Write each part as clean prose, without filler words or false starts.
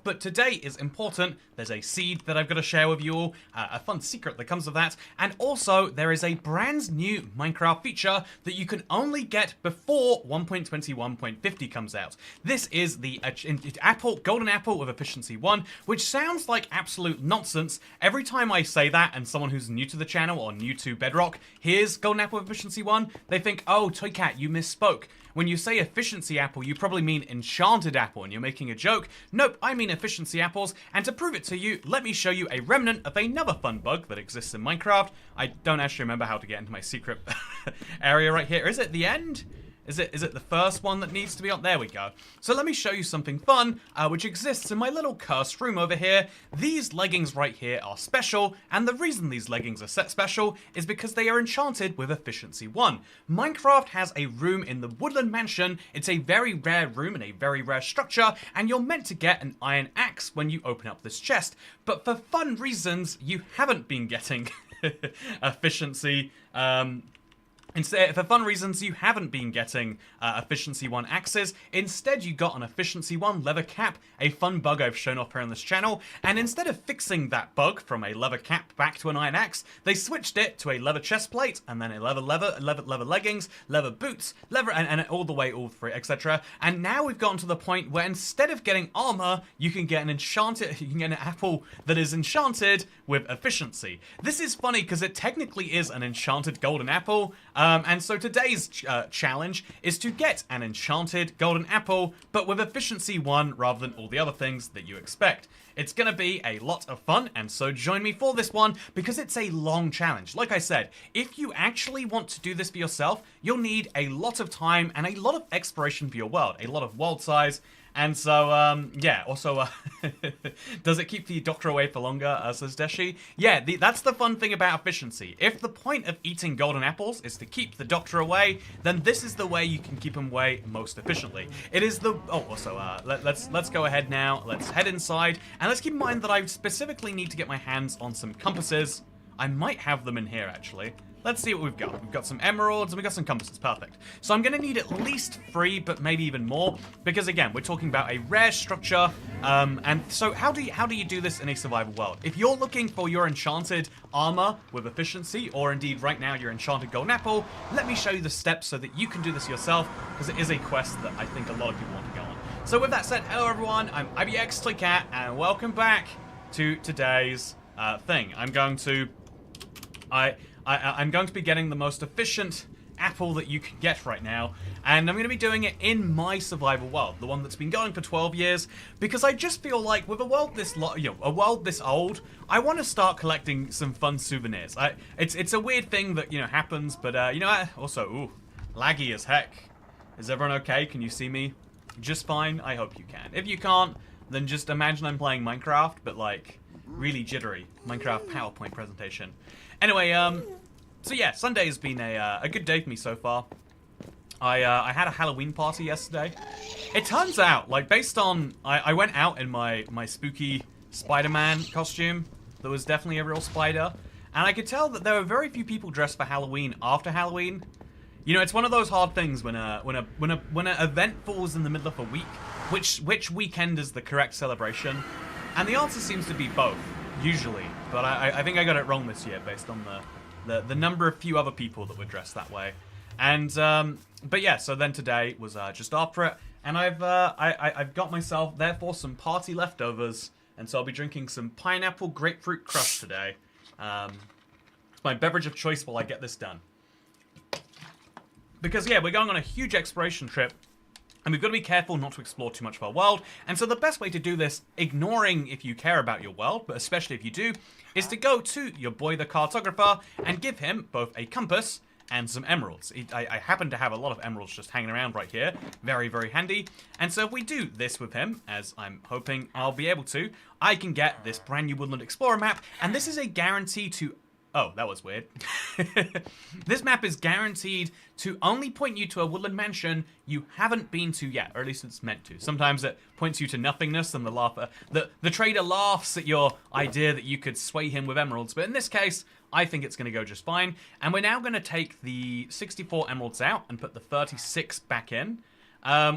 but today is important. There's a seed that I've got to share with you all, a fun secret that comes with that, and also there is a brand new Minecraft feature that you can only get before 1.21.50 comes out. This is the Golden Apple with Efficiency 1, which sounds like absolute nonsense. Every time I say that and someone who's new to the channel or new to Bedrock hears Golden Apple with Efficiency 1, they think, oh, Toycat, you misspoke. When you say efficiency apple, you probably mean enchanted apple and you're making a joke. Nope, I mean efficiency apples, and to prove it to you, let me show you a remnant of another fun bug that exists in Minecraft. I don't actually remember how to get into my secret area right here. Is it the end? Is it the first one that needs to be on? There we go. So let me show you something fun, which exists in my little cursed room over here. These leggings right here are special, and the reason these leggings are set special is because they are enchanted with Efficiency 1. Minecraft has a room in the Woodland Mansion. It's a very rare room and a very rare structure, and you're meant to get an iron axe when you open up this chest. But for fun reasons, you haven't been getting efficiency, Instead, for fun reasons, you haven't been getting Efficiency 1 axes. Instead, you got an Efficiency 1 leather cap, a fun bug I've shown off here on this channel. And instead of fixing that bug from a leather cap back to an iron axe, they switched it to a leather chest plate, and then a leather leggings, leather boots, and all the way all through, etc. And now we've gotten to the point where instead of getting armor, you can get an apple that is enchanted with efficiency. This is funny because it technically is an enchanted golden apple. And so today's challenge is to get an enchanted golden apple, but with Efficiency 1 rather than all the other things that you expect. It's gonna be a lot of fun, and so join me for this one, because it's a long challenge. Like I said, if you actually want to do this for yourself, you'll need a lot of time and a lot of exploration for your world, a lot of world size. And so, yeah, also, does it keep the doctor away for longer, says Deshi? Yeah, that's the fun thing about efficiency. If the point of eating golden apples is to keep the doctor away, then this is the way you can keep him away most efficiently. It is the, oh, also, let's go ahead now, let's head inside, and let's keep in mind that I specifically need to get my hands on some compasses. I might have them in here, actually. Let's see what we've got. We've got some emeralds and we've got some compasses. Perfect. So I'm going to need at least 3, but maybe even more, because again, we're talking about a rare structure. And so how do you do this in a survival world? If you're looking for your enchanted armor with efficiency, or indeed right now your enchanted golden apple, let me show you the steps so that you can do this yourself, because it is a quest that I think a lot of people want to go on. So with that said, hello everyone, I'm IBX Toycat, and welcome back to today's thing. I'm going to be getting the most efficient apple that you can get right now, and I'm going to be doing it in my survival world, the one that's been going for 12 years, because I just feel like with a world this old, I want to start collecting some fun souvenirs. It's a weird thing that, happens, but, you know, also, ooh, laggy as heck. Is everyone okay? Can you see me just fine? I hope you can. If you can't, then just imagine I'm playing Minecraft, but, like, really jittery Minecraft PowerPoint presentation. Anyway, so yeah, Sunday has been a good day for me so far. I had a Halloween party yesterday. It turns out, like, based on, I went out in my spooky Spider-Man costume that was definitely a real spider, and I could tell that there were very few people dressed for Halloween after Halloween. You know, it's one of those hard things when an event falls in the middle of a week, which weekend is the correct celebration, and the answer seems to be both. Usually, but I think I got it wrong this year based on the number of few other people that were dressed that way. And but yeah, so then today was just after it, and I've got myself therefore some party leftovers, and so I'll be drinking some pineapple grapefruit crush today. It's my beverage of choice while I get this done. Because yeah, we're going on a huge exploration trip. And we've got to be careful not to explore too much of our world. And so the best way to do this, ignoring if you care about your world, but especially if you do, is to go to your boy the cartographer and give him both a compass and some emeralds. I happen to have a lot of emeralds just hanging around right here. Very, very handy. And so if we do this with him, as I'm hoping I'll be able to, I can get this brand new Woodland Explorer map. And this is a guarantee to... Oh, that was weird. This map is guaranteed to only point you to a woodland mansion you haven't been to yet, or at least it's meant to. Sometimes it points you to nothingness, and the trader laughs at your idea that you could sway him with emeralds, but in this case, I think it's going to go just fine. And we're now going to take the 64 emeralds out and put the 36 back in.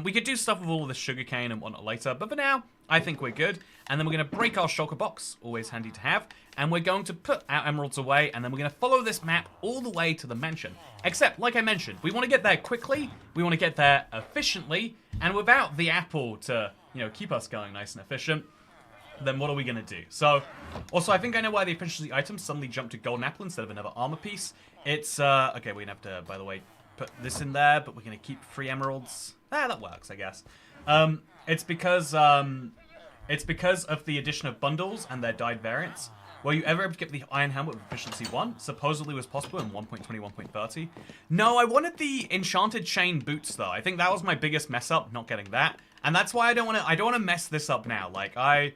We could do stuff with all of this sugarcane and whatnot later, but for now, I think we're good. And then we're going to break our shulker box, always handy to have, and we're going to put our emeralds away, and then we're going to follow this map all the way to the mansion. Except, like I mentioned, we want to get there quickly, we want to get there efficiently, and without the apple to, you know, keep us going nice and efficient, then what are we going to do? So, also, I think I know why the efficiency item suddenly jumped to golden apple instead of another armor piece. It's, okay, we're going to have to, by the way, put this in there, but we're going to keep 3 emeralds. That works, I guess. It's because of the addition of bundles and their dyed variants. Were you ever able to get the iron helmet with efficiency 1? Supposedly was possible in 1.20, 1.30. No, I wanted the enchanted chain boots though. I think that was my biggest mess up, not getting that. And that's why I don't want to mess this up now. Like I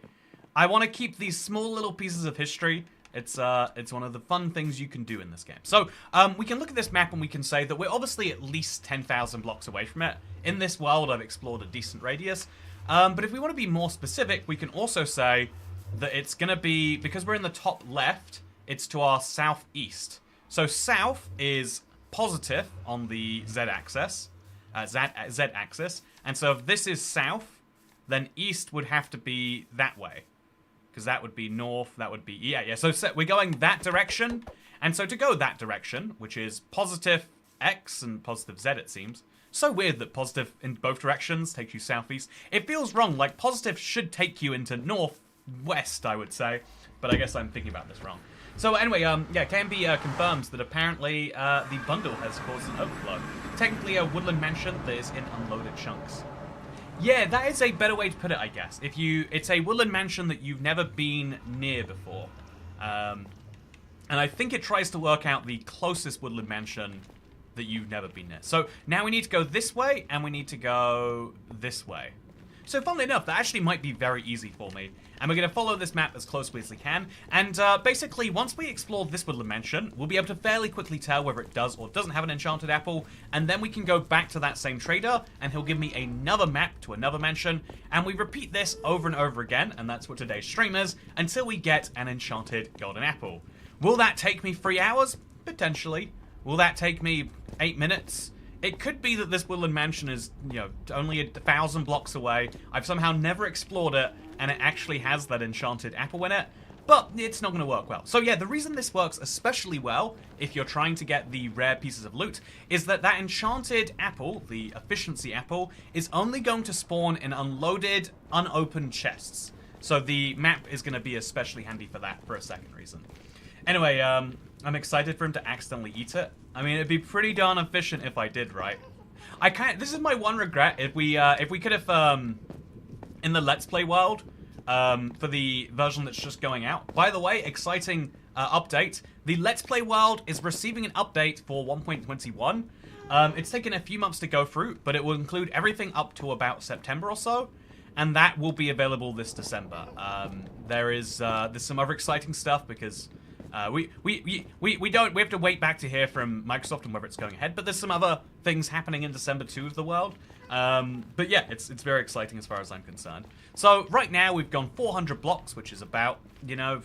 want to keep these small little pieces of history. It's one of the fun things you can do in this game. So, we can look at this map and we can say that we're obviously at least 10,000 blocks away from it. In this world, I've explored a decent radius. But if we want to be more specific, we can also say that it's going to be, because we're in the top left, it's to our southeast. So south is positive on the Z-axis. Z-axis. And so if this is south, then east would have to be that way. Because that would be north, that would be... Yeah. So we're going that direction. And so to go that direction, which is positive X and positive Z, it seems. So weird that positive in both directions takes you southeast. It feels wrong. Like, positive should take you into northwest, I would say. But I guess I'm thinking about this wrong. So anyway, yeah, KMB confirms that apparently the bundle has caused an overflow. Technically a woodland mansion that is in unloaded chunks. Yeah, that is a better way to put it, I guess. It's a woodland mansion that you've never been near before. And I think it tries to work out the closest woodland mansion that you've never been near. So now we need to go this way, and we need to go this way. So funnily enough, that actually might be very easy for me. And we're going to follow this map as closely as we can. And basically, once we explore this woodland mansion, we'll be able to fairly quickly tell whether it does or doesn't have an enchanted apple. And then we can go back to that same trader, and he'll give me another map to another mansion. And we repeat this over and over again, and that's what today's stream is, until we get an enchanted golden apple. Will that take me 3 hours? Potentially. Will that take me 8 minutes? It could be that this woodland mansion is, you know, only 1,000 blocks away. I've somehow never explored it, and it actually has that enchanted apple in it. But it's not going to work well. So yeah, the reason this works especially well, if you're trying to get the rare pieces of loot, is that that enchanted apple, the efficiency apple, is only going to spawn in unloaded, unopened chests. So the map is going to be especially handy for that, for a second reason. Anyway, I'm excited for him to accidentally eat it. I mean, it'd be pretty darn efficient if I did, right? I can't. This is my one regret. If we could have, in the Let's Play world, for the version that's just going out. By the way, exciting update. The Let's Play world is receiving an update for 1.21. It's taken a few months to go through, but it will include everything up to about September or so. And that will be available this December. There's some other exciting stuff because we have to wait back to hear from Microsoft and whether it's going ahead. But there's some other things happening in December too of the world. But yeah, it's very exciting as far as I'm concerned. So right now we've gone 400 blocks, which is about, you know,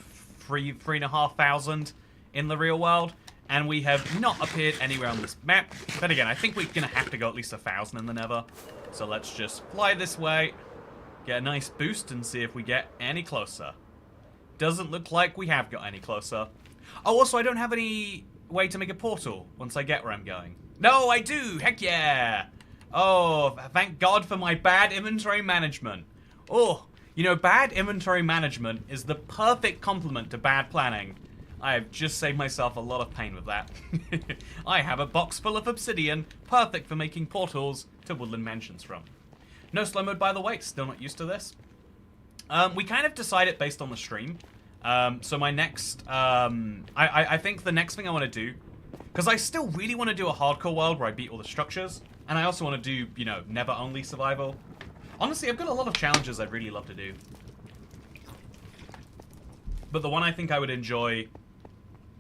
3,500 in the real world. And we have not appeared anywhere on this map. But again, I think we're gonna have to go at least 1,000 in the Nether. So let's just fly this way. Get a nice boost and see if we get any closer. Doesn't look like we have got any closer. Oh, also, I don't have any way to make a portal once I get where I'm going. No, I do! Heck yeah! Oh, thank God for my bad inventory management. Oh, you know, bad inventory management is the perfect complement to bad planning. I have just saved myself a lot of pain with that. I have a box full of obsidian, perfect for making portals to woodland mansions from. No slow mode, by the way. Still not used to this. We kind of decide it based on the stream. So my next... I think the next thing I want to do... Because I still really want to do a hardcore world where I beat all the structures. And I also want to do, you know, never-only survival. Honestly, I've got a lot of challenges I'd really love to do. But the one I think I would enjoy...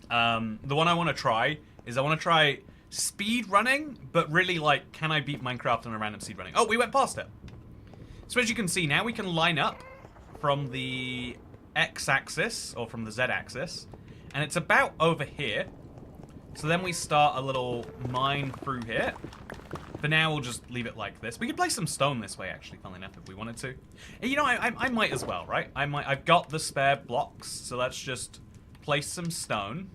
the one I want to try is I want to try... speed running, but really, like, can I beat Minecraft on a random speed running? Oh, we went past it. So as you can see, now we can line up from the X-axis, or from the Z-axis, and it's about over here. So then we start a little mine through here, For now, we'll just leave it like this. We could place some stone this way, actually, funnily enough, if we wanted to. And, you know, I might as well, right? I've got the spare blocks, so let's just place some stone.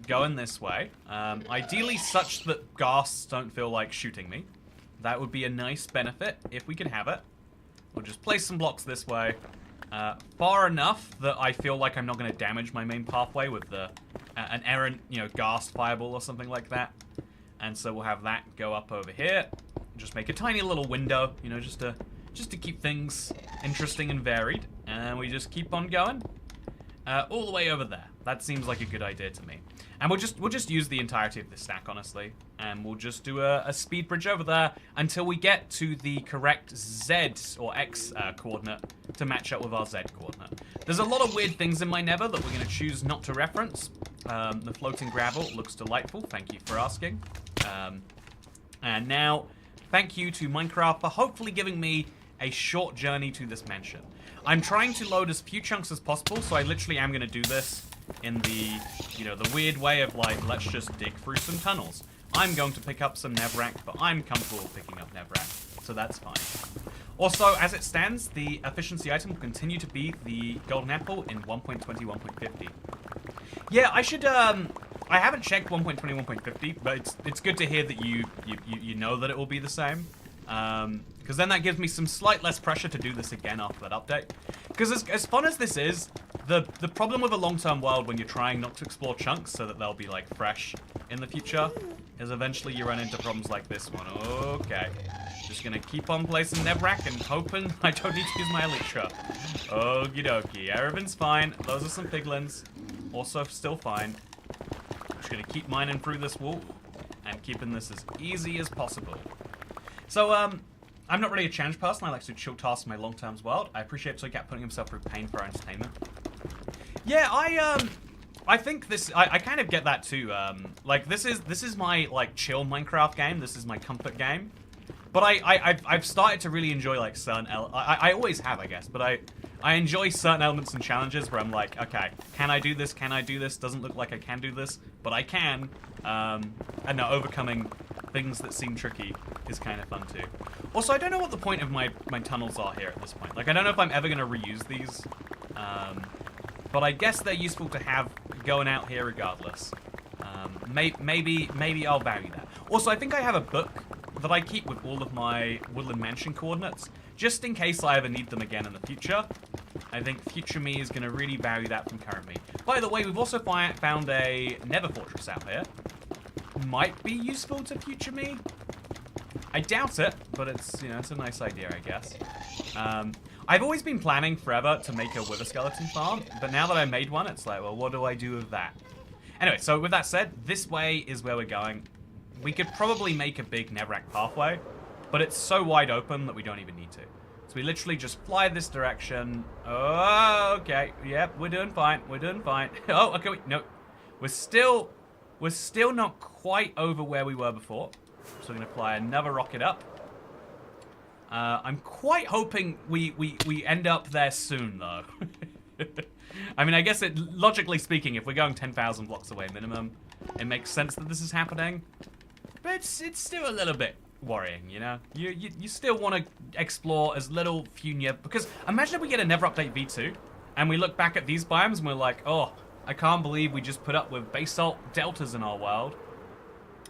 Going this way. Ideally such that ghasts don't feel like shooting me. That would be a nice benefit, if we could have it. We'll just place some blocks this way. Far enough that I feel like I'm not going to damage my main pathway with an errant, you know, ghast fireball or something like that. And so we'll have that go up over here. Just make a tiny little window, you know, just to keep things interesting and varied. And we just keep on going. All the way over there. That seems like a good idea to me. And we'll just use the entirety of this stack, honestly. And we'll just do a speed bridge over there until we get to the correct Z or X coordinate to match up with our Z coordinate. There's a lot of weird things in my nether that we're going to choose not to reference. The floating gravel looks delightful. Thank you for asking. And now, thank you to Minecraft for hopefully giving me a short journey to this mansion. I'm trying to load as few chunks as possible, so I literally am going to do this in the, you know, the weird way of like, let's just dig through some tunnels. I'm going to pick up some netherrack, but I'm comfortable picking up netherrack, so that's fine. Also, as it stands, the efficiency item will continue to be the golden apple in 1.20, 1.50. Yeah, I should, I haven't checked 1.20, 1.50, but it's good to hear that you know that it will be the same. Because then that gives me some slight less pressure to do this again after that update. Because as fun as this is, the problem with a long-term world when you're trying not to explore chunks so that they'll be like fresh in the future is eventually you run into problems like this one. Okay. Just gonna keep on placing netherrack and hoping I don't need to use my elytra. Okie dokie. Everything's fine. Those are some piglins. Also still fine. Just gonna keep mining through this wall and keeping this as easy as possible. So, I'm not really a challenge person. I like to chill tasks in my long-term world. I appreciate Toycat putting himself through pain for our entertainment. Yeah, I think this, I kind of get that too. Like, this is my, like, chill Minecraft game. This is my comfort game. But I've started to really enjoy, like, certain, I always have, I guess, but I enjoy certain elements and challenges where I'm like, okay, can I do this? Can I do this? Doesn't look like I can do this, but I can. And now overcoming things that seem tricky is kind of fun too. Also, I don't know what the point of my tunnels are here at this point. Like, I don't know if I'm ever going to reuse these. But I guess they're useful to have going out here regardless. Maybe I'll value that. Also, I think I have a book that I keep with all of my Woodland Mansion coordinates, just in case I ever need them again in the future. I think future me is going to really value that from current me. By the way, we've also found a Nether Fortress out here. Might be useful to future me. I doubt it, but it's, you know, it's a nice idea, I guess. I've always been planning forever to make a wither skeleton farm, but now that I made one, it's like, well, what do I do with that? Anyway, so with that said, this way is where we're going. We could probably make a big netherrack pathway, but it's so wide open that we don't even need to. So we literally just fly this direction. Oh, okay. Yep, we're doing fine. We're doing fine. Oh, okay, wait, no. We're still not quite over where we were before. So we're going to fly another rocket up. I'm quite hoping we end up there soon, though. I mean, I guess logically speaking, if we're going 10,000 blocks away minimum, it makes sense that this is happening. But it's still a little bit worrying, you know? You still want to explore as little Funia, because imagine if we get a Nether Update V2, and we look back at these biomes and we're like, oh, I can't believe we just put up with basalt deltas in our world.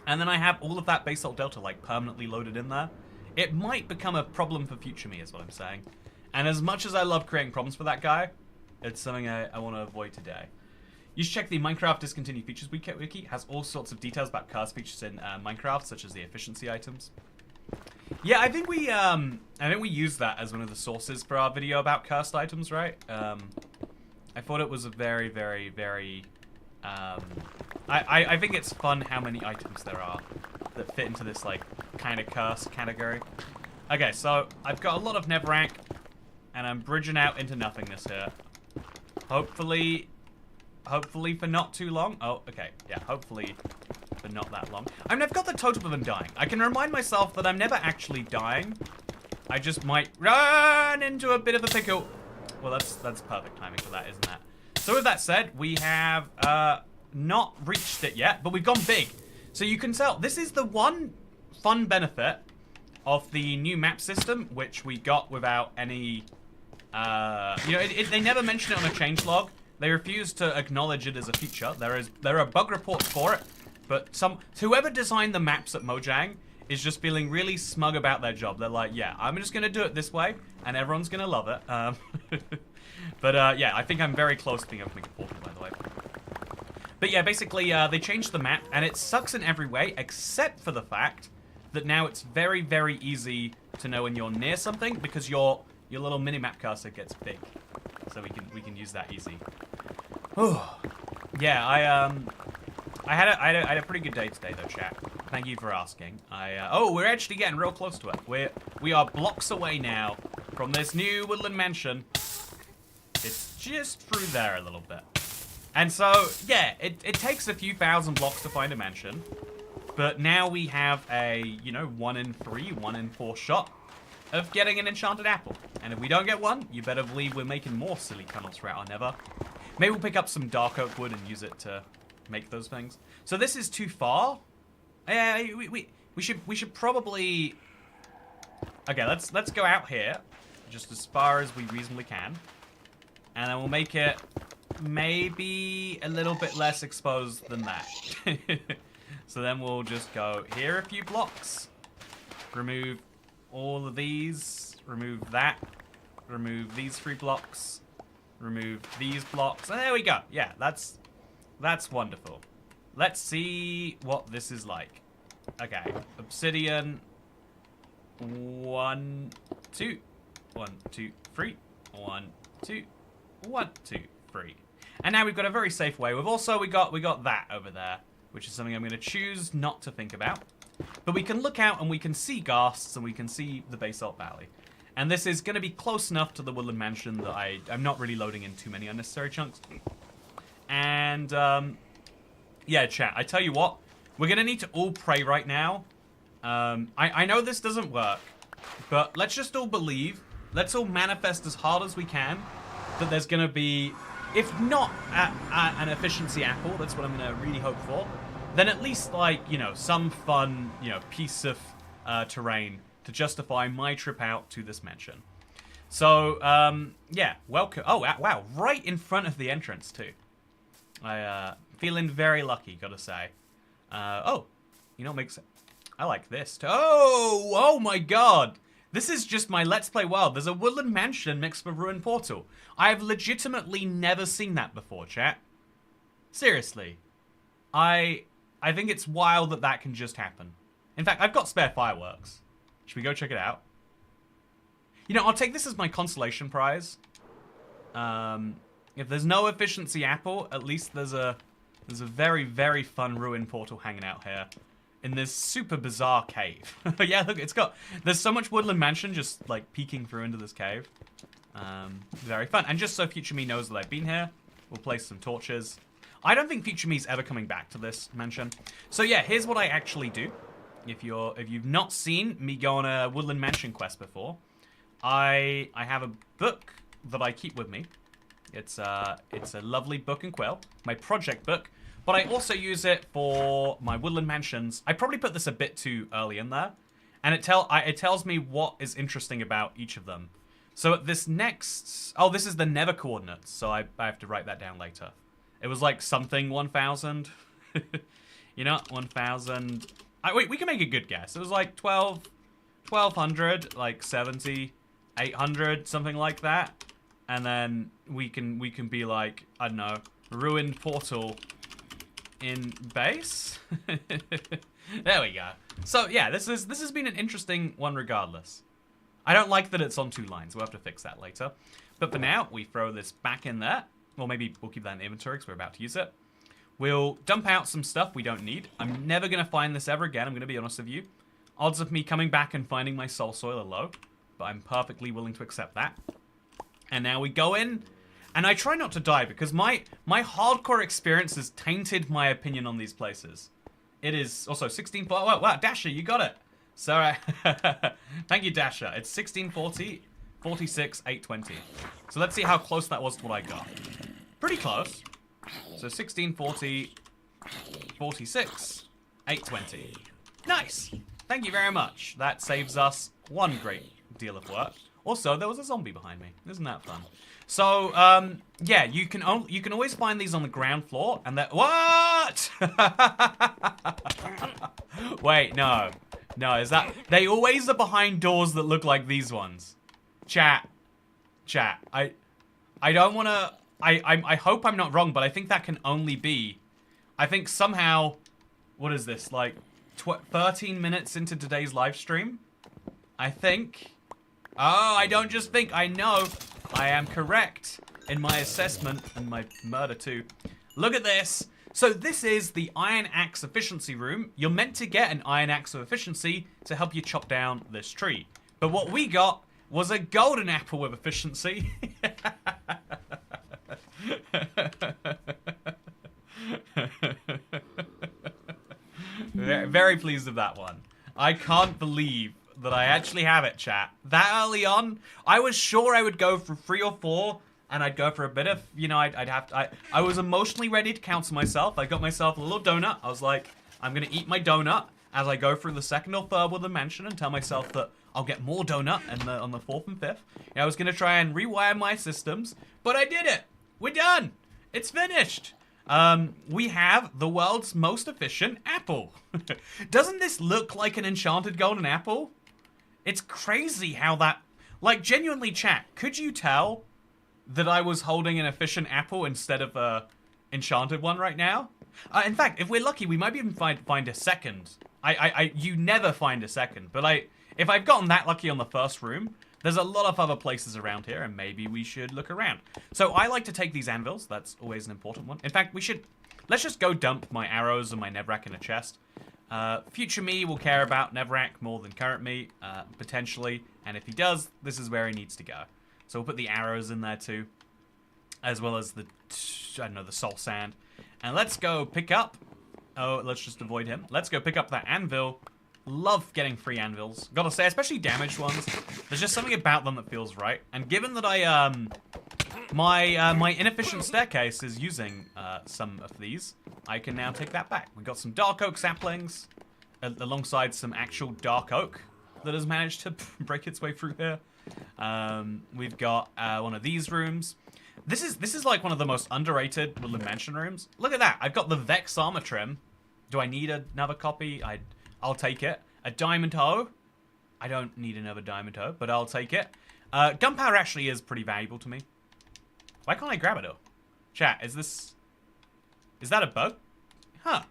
And then I have all of that basalt delta, like, permanently loaded in there. It might become a problem for future me, is what I'm saying. And as much as I love creating problems for that guy, it's something I want to avoid today. You should check the Minecraft Discontinued Features wiki. It has all sorts of details about cursed features in Minecraft, such as the efficiency items. Yeah, I think we use that as one of the sources for our video about cursed items, right? I thought it was a very, very, very... I think it's fun how many items there are that fit into this, like, kind of cursed category. Okay, so I've got a lot of netherrack, and I'm bridging out into nothingness here. Hopefully for not too long. Oh, okay. Yeah, hopefully for not that long. I mean, I've got the totem of undying. I can remind myself that I'm never actually dying. I just might run into a bit of a pickle. Well, that's perfect timing for that, isn't that? So with that said, we have not reached it yet, but we've gone big. So you can tell, this is the one fun benefit of the new map system, which we got without any, they never mention it on a changelog. They refuse to acknowledge it as a feature. There are bug reports for it, but whoever designed the maps at Mojang is just feeling really smug about their job. They're like, yeah, I'm just gonna do it this way, and everyone's gonna love it. But yeah, I think I'm very close to being able to make a portal, by the way. But yeah, basically, they changed the map, and it sucks in every way, except for the fact that now it's very, very easy to know when you're near something, because your little mini-map cursor gets big. So we can use that easy. Yeah, I had a pretty good day today, though, chat. Thank you for asking. Oh, we're actually getting real close to it. We are blocks away now from this new woodland mansion. It's just through there a little bit. And so, yeah, it takes a few thousand blocks to find a mansion. But now we have a, 1 in 3, 1 in 4 shot of getting an enchanted apple. And if we don't get one, you better believe we're making more silly tunnels throughout our nether. Maybe we'll pick up some dark oak wood and use it to make those things. So this is too far. We should probably... Okay, let's go out here, just as far as we reasonably can. And then we'll make it maybe a little bit less exposed than that. So then we'll just go here a few blocks, remove all of these, remove that, remove these 3 blocks, remove these blocks, and there we go. Yeah, that's wonderful. Let's see what this is like. Okay, obsidian, 1, 2, 1, 2, 3, 1, 2, 1, 2, 3. And now we've got a very safe way. We got that over there, which is something I'm going to choose not to think about. But we can look out and we can see ghasts and we can see the Basalt Valley. And this is going to be close enough to the Woodland Mansion that I'm not really loading in too many unnecessary chunks. And, yeah, chat, I tell you what, we're going to need to all pray right now. I know this doesn't work, but let's just all believe, let's all manifest as hard as we can that there's going to be, if not an efficiency apple, that's what I'm going to really hope for, then at least, like, some fun, piece of terrain to justify my trip out to this mansion. So, yeah, welcome. Oh, wow, right in front of the entrance, too. Feeling very lucky, gotta say. Oh, makes sense. I like this, too. Oh my god! This is just my Let's Play world. There's a woodland mansion next to a ruined portal. I have legitimately never seen that before, chat. Seriously. I think it's wild that can just happen. In fact, I've got spare fireworks. Should we go check it out? I'll take this as my consolation prize. If there's no efficiency apple, at least there's a very, very fun ruined portal hanging out here. In this super bizarre cave. Yeah, look, there's so much woodland mansion just, like, peeking through into this cave. Very fun. And just so Future Me knows that I've been here, we'll place some torches. I don't think Future Me's ever coming back to this mansion. So yeah, here's what I actually do. If you've not seen me go on a woodland mansion quest before, I have a book that I keep with me. It's a lovely book and quill, my project book. But I also use it for my woodland mansions. I probably put this a bit too early in there. And it tells me what is interesting about each of them. So at this next... Oh, this is the nether coordinates. So I have to write that down later. It was like something 1,000. 1,000. Wait, we can make a good guess. It was like 1,200, like 70, 800, something like that. And then we can be like, I don't know, ruined portal... in base. There we go. So yeah, this has been an interesting one regardless. I don't like that it's on 2 lines. We'll have to fix that later. But for now, we throw this back in there. Well, maybe we'll keep that in the inventory because we're about to use it. We'll dump out some stuff we don't need. I'm never going to find this ever again, I'm going to be honest with you. Odds of me coming back and finding my soul soil are low, but I'm perfectly willing to accept that. And now we go in. And I try not to die because my hardcore experience has tainted my opinion on these places. It is also 16... Wow, Dasher, you got it. So, thank you, Dasher. It's 1640, 46, 820. So let's see how close that was to what I got. Pretty close. So 1640, 46, 820. Nice. Thank you very much. That saves us one great deal of work. Also, there was a zombie behind me. Isn't that fun? So, yeah, you can always find these on the ground floor, and that what? Wait, no, is that they always are behind doors that look like these ones? Chat. I don't want to. I hope I'm not wrong, but I think that can only be. I think somehow, what is this like? 13 minutes into today's live stream, I think. Oh, I don't just think, I know. I am correct in my assessment and my murder too. Look at this. So this is the Iron Axe Efficiency Room. You're meant to get an Iron Axe of Efficiency to help you chop down this tree. But what we got was a golden apple with efficiency. Very pleased with that one. I can't believe that I actually have it, chat. That early on, I was sure I would go for 3 or 4, and I'd go for a bit of, you know, I was emotionally ready to counsel myself. I got myself a little donut. I was like, I'm gonna eat my donut as I go through the 2nd or 3rd with the mansion and tell myself that I'll get more donut on the 4th and 5th. I was gonna try and rewire my systems, but I did it. We're done. It's finished. We have the world's most efficient apple. Doesn't this look like an enchanted golden apple? It's crazy how that, like, genuinely, chat, could you tell that I was holding an efficient apple instead of a enchanted one right now? In fact, if we're lucky, we might even find a second. You never find a second, but if I've gotten that lucky on the first room, there's a lot of other places around here, and maybe we should look around. So I like to take these anvils. That's always an important one. In fact, let's just go dump my arrows and my Nevrac in a chest. Future me will care about Nevrac more than current me, potentially. And if he does, this is where he needs to go. So we'll put the arrows in there too, as well as the soul sand. And let's go pick up, let's just avoid him. Let's go pick up that anvil. Love getting free anvils. Gotta say, especially damaged ones. There's just something about them that feels right. And given that my inefficient staircase is using some of these, I can now take that back. We've got some dark oak saplings alongside some actual dark oak that has managed to break its way through here. We've got one of these rooms. This is like one of the most underrated Woodland Mansion rooms. Look at that. I've got the Vex armor trim. Do I need another copy? I'll take it. A diamond hoe. I don't need another diamond hoe, but I'll take it. Gunpowder actually is pretty valuable to me. Why can't I grab it all? Chat, is that a bug? Huh.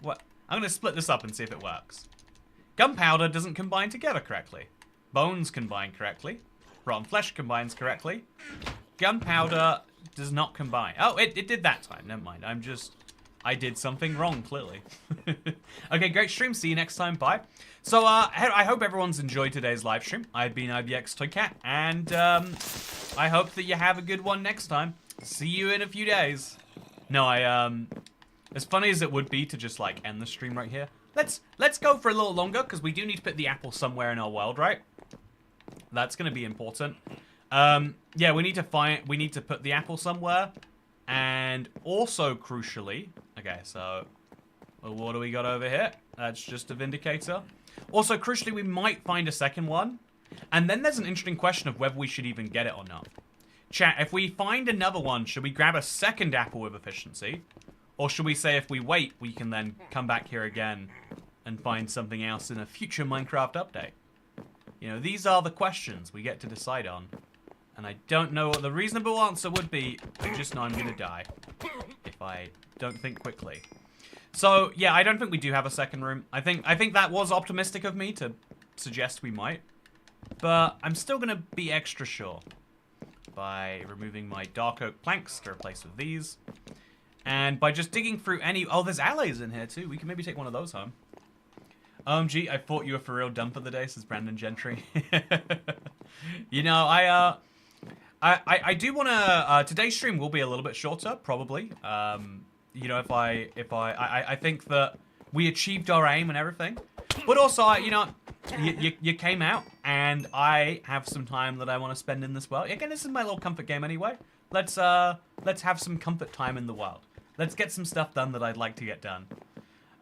What? I'm going to split this up and see if it works. Gunpowder doesn't combine together correctly. Bones combine correctly. Rotten flesh combines correctly. Gunpowder does not combine. Oh, it did that time. Never mind. I did something wrong, clearly. Okay, great stream. See you next time. Bye. So, I hope everyone's enjoyed today's live stream. I've been IBX Toycat, and I hope that you have a good one next time. See you in a few days. No, as funny as it would be to just, like, end the stream right here, let's go for a little longer, because we do need to put the apple somewhere in our world, right? That's going to be important. Yeah, we need to put the apple somewhere. And also, crucially, okay, so what do we got over here? That's just a Vindicator. Also, crucially, we might find a second one. And then there's an interesting question of whether we should even get it or not. Chat, if we find another one, should we grab a second apple with efficiency? Or should we say if we wait, we can then come back here again and find something else in a future Minecraft update? You know, these are the questions we get to decide on. And I don't know what the reasonable answer would be. I just know I'm going to die if I don't think quickly. So, yeah, I don't think we do have a second room. I think that was optimistic of me to suggest we might. But I'm still going to be extra sure by removing my dark oak planks to replace with these. And by just digging through any... Oh, there's alloys in here, too. We can maybe take one of those home. OMG, I thought you were for real done for the day, says Brandon Gentry. You know, I do want to... today's stream will be a little bit shorter, probably. You know, I think that we achieved our aim and everything. But also, you know, you came out, and I have some time that I want to spend in this world. Again, this is my little comfort game anyway. Let's have some comfort time in the world. Let's get some stuff done that I'd like to get done.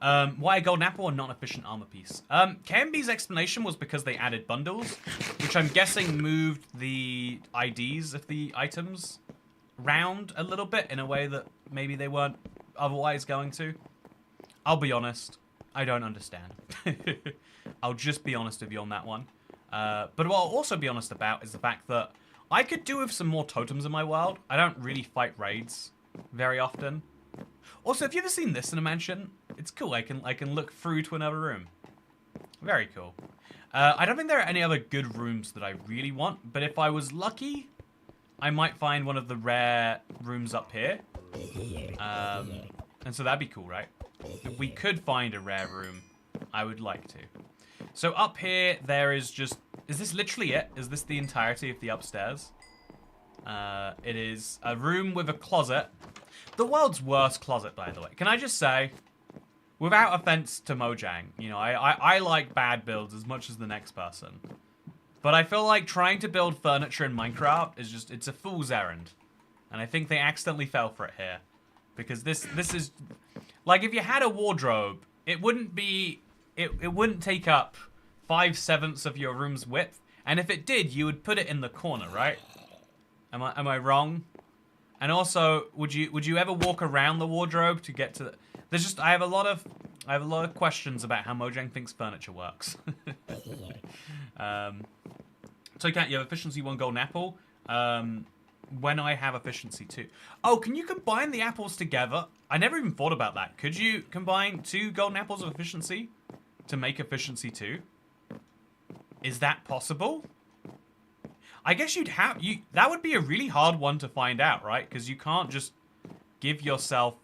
Why a golden apple and not an efficient armor piece? KMB's explanation was because they added bundles, which I'm guessing moved the IDs of the items round a little bit in a way that maybe they weren't otherwise going to. I'll be honest, I don't understand. I'll just be honest with you on that one. But what I'll also be honest about is the fact that I could do with some more totems in my world. I don't really fight raids very often. Also, have you ever seen this in a mansion? It's cool. I can look through to another room. Very cool. I don't think there are any other good rooms that I really want, but if I was lucky, I might find one of the rare rooms up here. And so that'd be cool, right? If we could find a rare room, I would like to. So up here, there is just... Is this literally it? Is this the entirety of the upstairs? It is a room with a closet. The world's worst closet, by the way. Can I just say, without offense to Mojang, you know, I like bad builds as much as the next person. But I feel like trying to build furniture in Minecraft is just, it's a fool's errand. And I think they accidentally fell for it here. Because this is, like if you had a wardrobe, it wouldn't be, it wouldn't take up 5/7 of your room's width. And if it did, you would put it in the corner, right? Am I wrong? And also, would you ever walk around the wardrobe to get to the... There's just, I have a lot of questions about how Mojang thinks furniture works. So you have efficiency 1 golden apple. When I have efficiency 2. Oh, can you combine the apples together? I never even thought about that. Could you combine 2 golden apples of efficiency to make efficiency 2? Is that possible? I guess you'd have... that would be a really hard one to find out, right? Because you can't just give yourself...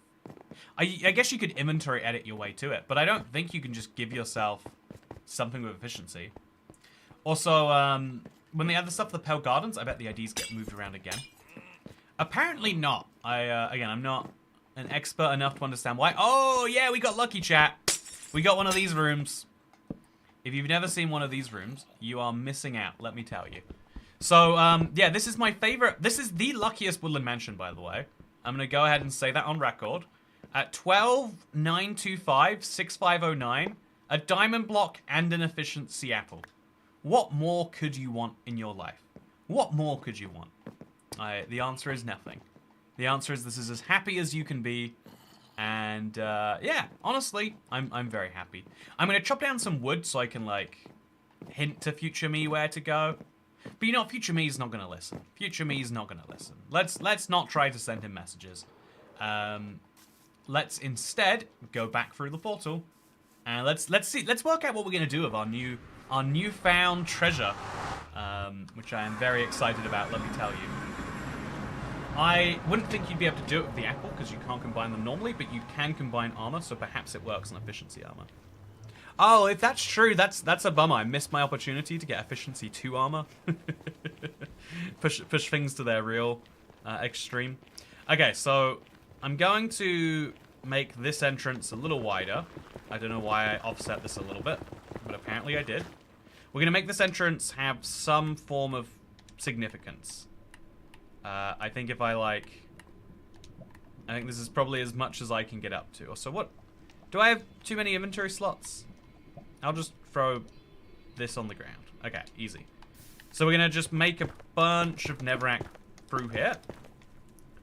I guess you could inventory edit your way to it, but I don't think you can just give yourself something with efficiency. Also, when they add the stuff to the Pale Gardens, I bet the IDs get moved around again. Apparently not. Again, I'm not an expert enough to understand why. Oh, yeah, we got lucky, chat. We got one of these rooms. If you've never seen one of these rooms, you are missing out, let me tell you. So, yeah, this is my favorite. This is the luckiest woodland mansion, by the way. I'm going to go ahead and say that on record. At 12,925,6509, a diamond block and an efficiency apple. What more could you want in your life? What more could you want? The answer is nothing. The answer is this is as happy as you can be. And, yeah, honestly, I'm very happy. I'm going to chop down some wood so I can, like, hint to future me where to go. But you know, future me is not going to listen. Future me is not going to listen. Let's not try to send him messages. Let's instead go back through the portal, and let's work out what we're going to do with our newfound treasure, which I am very excited about. Let me tell you. I wouldn't think you'd be able to do it with the apple because you can't combine them normally, but you can combine armor, so perhaps it works on efficiency armor. Oh, if that's true, that's a bummer. I missed my opportunity to get efficiency 2 armor. push things to their real extreme. Okay, so I'm going to make this entrance a little wider. I don't know why I offset this a little bit, but apparently I did. We're going to make this entrance have some form of significance. I think if I think this is probably as much as I can get up to. So what? Do I have too many inventory slots? I'll just throw this on the ground. Okay, easy. So we're going to just make a bunch of netherrack through here.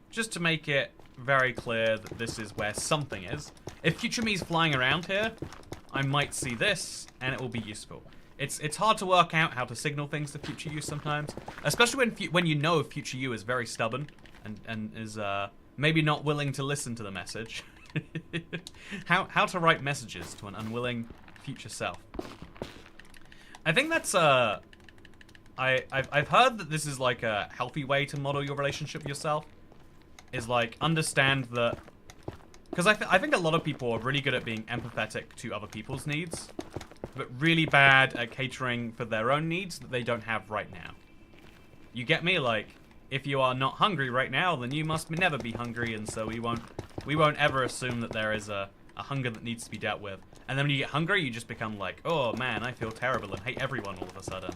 Just to make it very clear that this is where something is. If future me's flying around here, I might see this, and it will be useful. It's hard to work out how to signal things to future you sometimes. Especially when you know future you is very stubborn and is maybe not willing to listen to the message. How to write messages to an unwilling future self. I think that's I've heard that this is like a healthy way to model your relationship with yourself. Is like understand that, because I think a lot of people are really good at being empathetic to other people's needs, but really bad at catering for their own needs that they don't have right now. You get me? Like, if you are not hungry right now, then you must never be hungry, and so we won't ever assume that there is a hunger that needs to be dealt with. And then when you get hungry, you just become like, oh man, I feel terrible and hate everyone all of a sudden.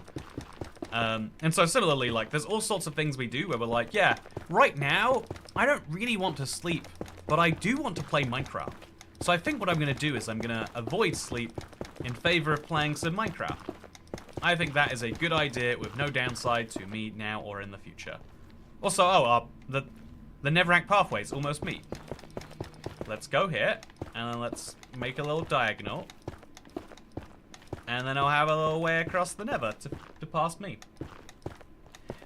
And so similarly, like, there's all sorts of things we do where we're like, yeah, right now, I don't really want to sleep, but I do want to play Minecraft. So I think what I'm going to do is I'm going to avoid sleep in favor of playing some Minecraft. I think that is a good idea with no downside to me now or in the future. Also, the Netherrack pathways almost meet. Let's go here, and then let's make a little diagonal. And then I'll have a little way across the Nether to pass me.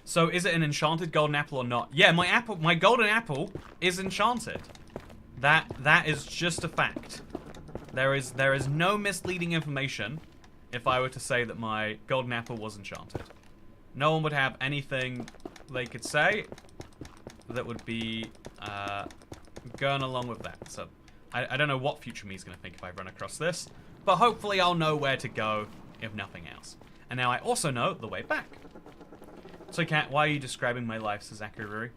So is it an enchanted golden apple or not? Yeah, my golden apple is enchanted. That is just a fact. There is no misleading information if I were to say that my golden apple was enchanted. No one would have anything they could say that would be going along with that. So I don't know what future me is going to think if I run across this, but hopefully I'll know where to go if nothing else. And now I also know the way back. So Kat, why are you describing my life, says Akururi?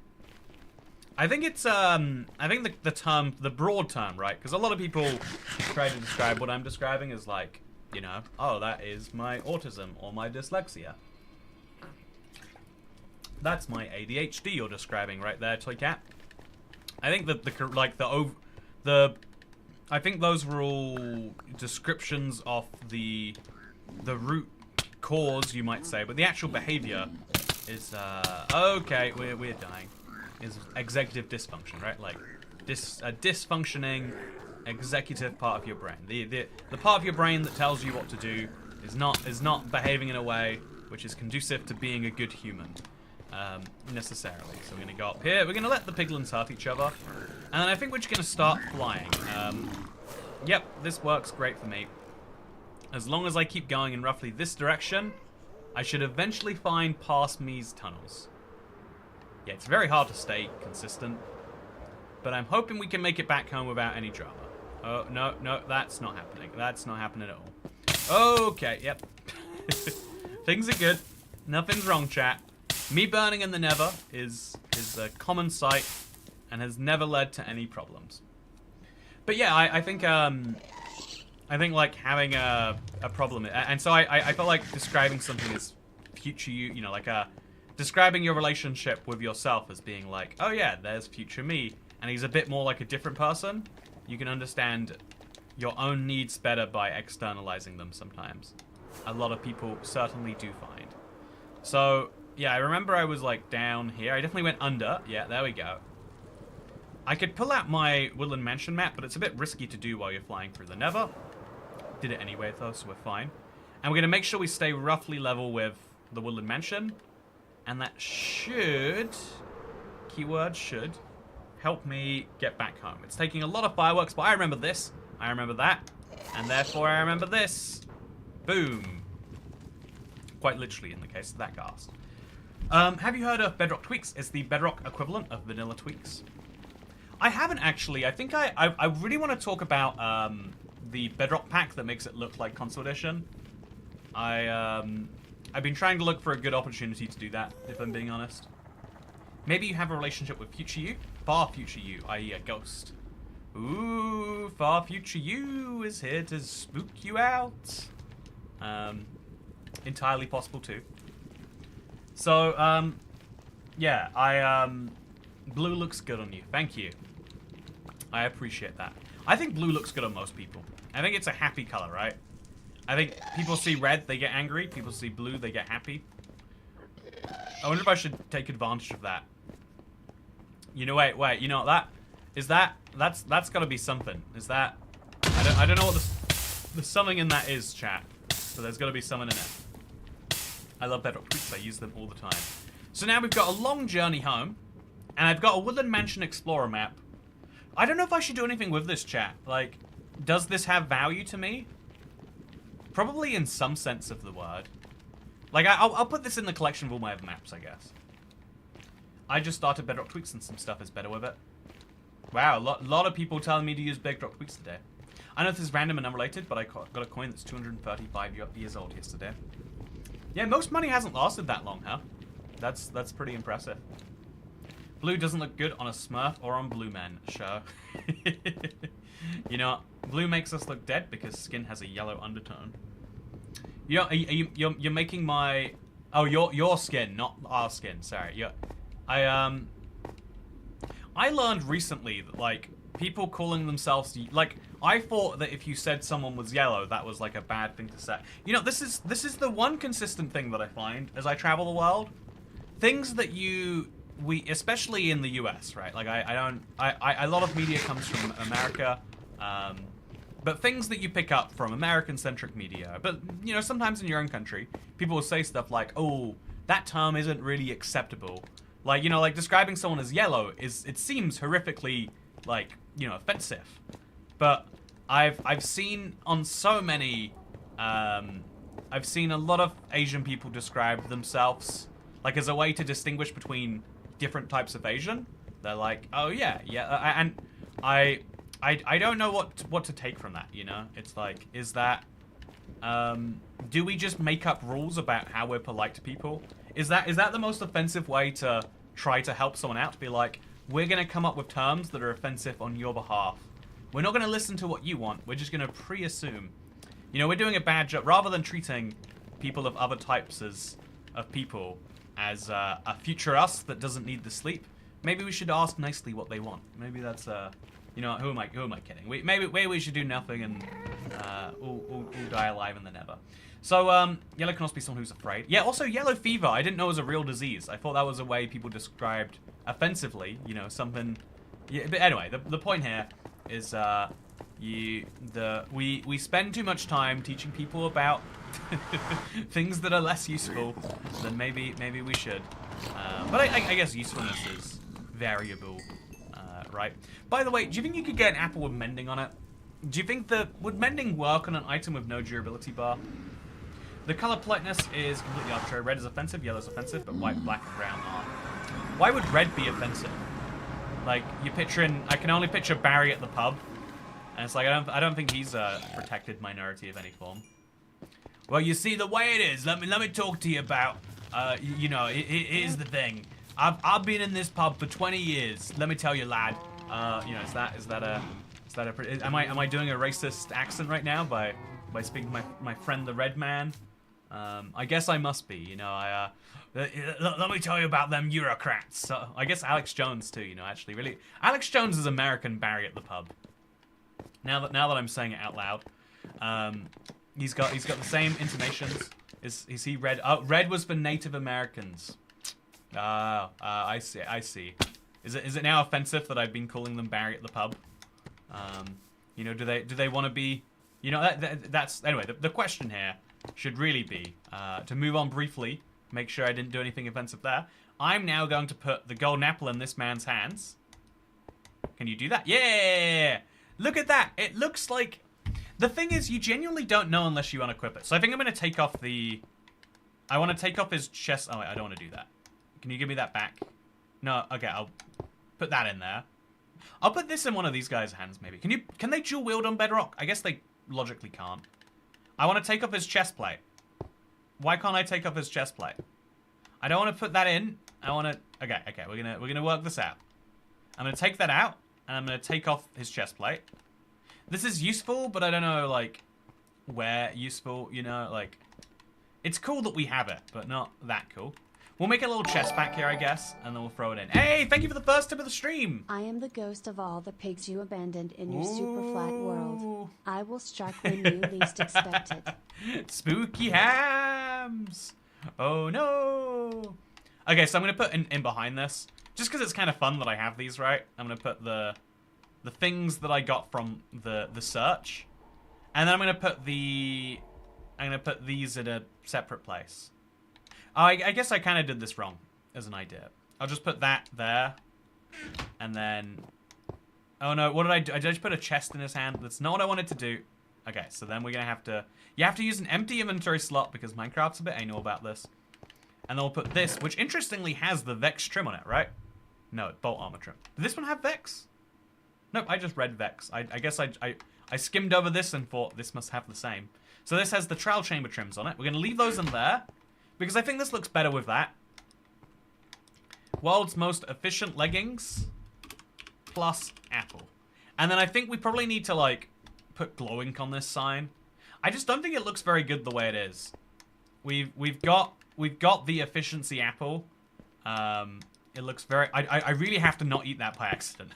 I think it's I think the broad term, right? Because a lot of people try to describe what I'm describing as like, you know, oh, that is my autism or my dyslexia. That's my ADHD you're describing right there, Toy Cat. I think that I think those were all descriptions of the root cause, you might say, but the actual behavior is okay. We're dying. Is executive dysfunction, right? Like a dysfunctioning executive part of your brain. The part of your brain that tells you what to do is not behaving in a way which is conducive to being a good human, necessarily. So we're gonna go up here. We're gonna let the piglins hurt each other, and then I think we're just gonna start flying. Yep, this works great for me. As long as I keep going in roughly this direction, I should eventually find past me's tunnels. Yeah, it's very hard to stay consistent, but I'm hoping we can make it back home without any drama. Oh, no, that's not happening. That's not happening at all. Okay, yep. Things are good. Nothing's wrong, chat. Me burning in the Nether is a common sight and has never led to any problems. But yeah, I think like having a problem, and so I felt like describing something as future you know, like describing your relationship with yourself as being like, oh yeah, there's future me, and he's a bit more like a different person. You can understand your own needs better by externalizing them sometimes. A lot of people certainly do find. So yeah, I remember I was like down here. I definitely went under. Yeah, there we go. I could pull out my Woodland Mansion map, but it's a bit risky to do while you're flying through the Nether. Did it anyway though, so we're fine. And we're gonna make sure we stay roughly level with the Woodland Mansion. And that should, keyword should, help me get back home. It's taking a lot of fireworks, but I remember this, I remember that, and therefore I remember this. Boom. Quite literally in the case of that cast. Have you heard of Bedrock Tweaks? It's the Bedrock equivalent of vanilla tweaks. I haven't actually. I think I really want to talk about the Bedrock pack that makes it look like Console Edition. I've been trying to look for a good opportunity to do that, if I'm being honest. Maybe you have a relationship with future you? Far future you, i.e. a ghost. Ooh, far future you is here to spook you out. Entirely possible too. So, yeah, blue looks good on you. Thank you. I appreciate that. I think blue looks good on most people. I think it's a happy color, right? I think people see red, they get angry. People see blue, they get happy. I wonder if I should take advantage of that. You know, wait, you know what that is? That's got to be something. Is that? I don't know what the something in that is, chat. So there's got to be something in it. I love Bedrock tweaks. I use them all the time. So now we've got a long journey home, and I've got a Woodland Mansion Explorer map. I don't know if I should do anything with this, chat. Like, does this have value to me? Probably in some sense of the word. Like, I'll put this in the collection of all my other maps, I guess. I just started Bedrock Tweaks and some stuff is better with it. Wow, a lot of people telling me to use Bedrock Tweaks today. I know this is random and unrelated, but I got a coin that's 235 years old yesterday. Yeah, most money hasn't lasted that long, huh? That's pretty impressive. Blue doesn't look good on a Smurf or on Blue Men, sure. You know, blue makes us look dead because skin has a yellow undertone. You're making my... Oh, your skin, not our skin. Sorry. I learned recently that, like, people calling themselves, like, I thought that if you said someone was yellow, that was like a bad thing to say. You know, this is the one consistent thing that I find as I travel the world. Things that especially in the US, right? Like, a lot of media comes from America, but things that you pick up from American-centric media, but, you know, sometimes in your own country, people will say stuff like, oh, that term isn't really acceptable. Like, you know, like, describing someone as yellow it seems horrifically, like, you know, offensive. But I've seen on so many, I've seen a lot of Asian people describe themselves, like, as a way to distinguish between different types of Asian. They're like, oh, yeah, and I don't know what to take from that, you know? It's like, is that, do we just make up rules about how we're polite to people? Is that the most offensive way to try to help someone out? To be like, we're going to come up with terms that are offensive on your behalf. We're not going to listen to what you want. We're just going to pre-assume. You know, we're doing a bad job. Rather than treating people of other types of people as a future us that doesn't need the sleep, maybe we should ask nicely what they want. Maybe that's you know, who am I kidding? Maybe we should do nothing and we'll die alive in the never. So yellow can also be someone who's afraid. Yeah, also yellow fever. I didn't know it was a real disease. I thought that was a way people described offensively, you know, something. Yeah, but anyway, the point here is we spend too much time teaching people about things that are less useful than maybe we should. But I guess usefulness is variable. Right. By the way, do you think you could get an apple with mending on it? Do you think would mending work on an item with no durability bar? The color politeness is completely arbitrary. Red is offensive, yellow is offensive, but white, black, and brown aren't. Why would red be offensive? Like, you're picturing, I can only picture Barry at the pub, and it's like, I don't think he's a protected minority of any form. Well, you see, the way it is, let me talk to you about, you know, here's the thing. I've been in this pub for 20 years. Let me tell you, lad. You know, am I doing a racist accent right now by speaking to my friend the Red Man? I guess I must be. You know, let me tell you about them Eurocrats. So, I guess Alex Jones too. You know, actually, really, Alex Jones is American Barry at the pub. Now that I'm saying it out loud, he's got the same intonations. Is he red? Oh, red was for Native Americans. I see. Is it now offensive that I've been calling them Barry at the pub? You know, do they want to be? You know, that's anyway. The question here should really be to move on briefly. Make sure I didn't do anything offensive there. I'm now going to put the golden apple in this man's hands. Can you do that? Yeah! Look at that. It looks like. The thing is, you genuinely don't know unless you unequip it. So I think I'm going to take off the. I want to take off his chest. Oh, wait, I don't want to do that. Can you give me that back? No, okay, I'll put that in there. I'll put this in one of these guys' hands, maybe. Can they dual wield on Bedrock? I guess they logically can't. I want to take off his chest plate. Why can't I take off his chest plate? I don't want to put that in. I want to. Okay, we're gonna work this out. I'm gonna take that out, and I'm gonna take off his chest plate. This is useful, but I don't know, like, where useful. You know, like, it's cool that we have it, but not that cool. We'll make a little chest back here, I guess, and then we'll throw it in. Hey, thank you for the first tip of the stream. I am the ghost of all the pigs you abandoned in your super flat world. I will strike when you least expect it. Spooky hams. Oh, no. Okay, so I'm going to put in behind this. Just because it's kind of fun that I have these, right? I'm going to put the things that I got from the search. And then I'm going to put these in a separate place. I guess I kind of did this wrong as an idea. I'll just put that there. And then... Oh no, what did I do? I just put a chest in his hand. That's not what I wanted to do. Okay, so then we're going to have to... You have to use an empty inventory slot because Minecraft's a bit anal about this. And then we'll put this, which interestingly has the Vex trim on it, right? No, bolt armor trim. Did this one have Vex? Nope, I just read Vex. I guess I skimmed over this and thought this must have the same. So this has the trowel chamber trims on it. We're going to leave those in there. Because I think this looks better with that. World's most efficient leggings. Plus apple. And then I think we probably need to, like, put glow ink on this sign. I just don't think it looks very good the way it is. We've got the efficiency apple. It looks very... I really have to not eat that by accident.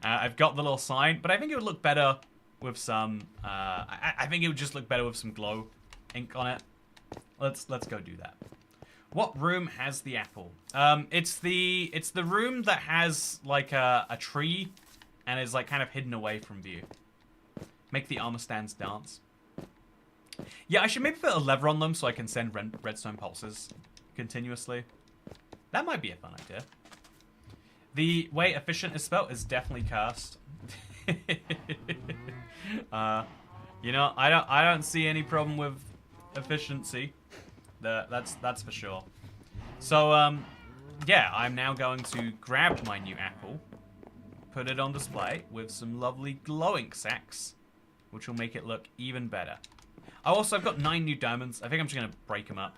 I've got the little sign, but I think it would look better with some... I think it would just look better with some glow ink on it. Let's go do that. What room has the apple? It's the room that has like a tree and is like kind of hidden away from view. Make the armor stands dance. Yeah, I should maybe put a lever on them so I can send redstone pulses continuously. That might be a fun idea. The way efficient is spelled is definitely cursed. You know, I don't see any problem with efficiency. That's for sure. So yeah, I'm now going to grab my new apple, put it on display with some lovely glowing sacks, which will make it look even better. I've got 9 new diamonds. I think I'm just gonna break them up,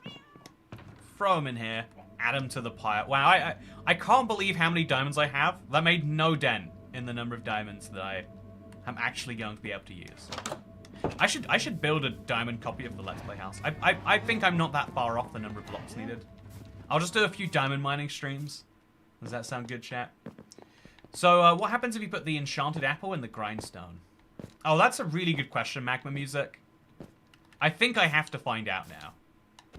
throw them in here, add them to the pile. Wow, I can't believe how many diamonds I have. That made no dent in the number of diamonds that I am actually going to be able to use. I should build a diamond copy of the Let's Play house. I think I'm not that far off the number of blocks needed. I'll just do a few diamond mining streams. Does that sound good, chat? So what happens if you put the enchanted apple in the grindstone? Oh, that's a really good question, Magma Music. I think I have to find out now.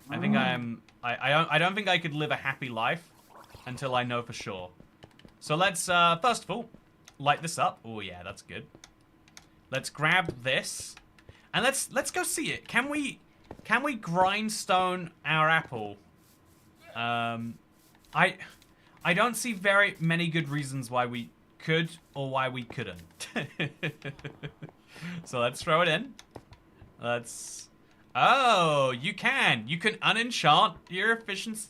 I think I don't think I could live a happy life until I know for sure. So let's first of all light this up. Oh yeah, that's good. Let's grab this and let's go see it. Can we grindstone our apple? I don't see very many good reasons why we could or why we couldn't. So let's throw it in. Oh, you can unenchant your efficiency.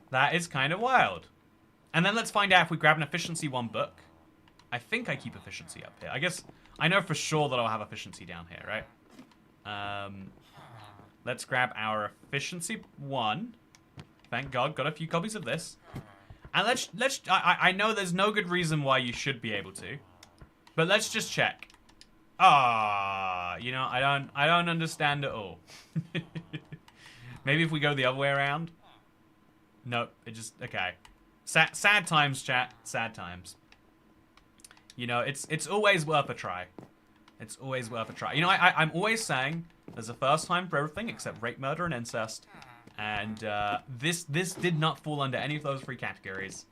That is kind of wild. And then let's find out if we grab an efficiency 1 book. I think I keep efficiency up here. I guess I know for sure that I'll have efficiency down here, right? Let's grab our efficiency 1. Thank God, got a few copies of this. And I know there's no good reason why you should be able to, but let's just check. You know, I don't understand at all. Maybe if we go the other way around. Nope, it just, okay. Sad times, chat. Sad times. You know, it's always worth a try. It's always worth a try. You know, I'm always saying there's a first time for everything except rape, murder, and incest. And this did not fall under any of those 3 categories.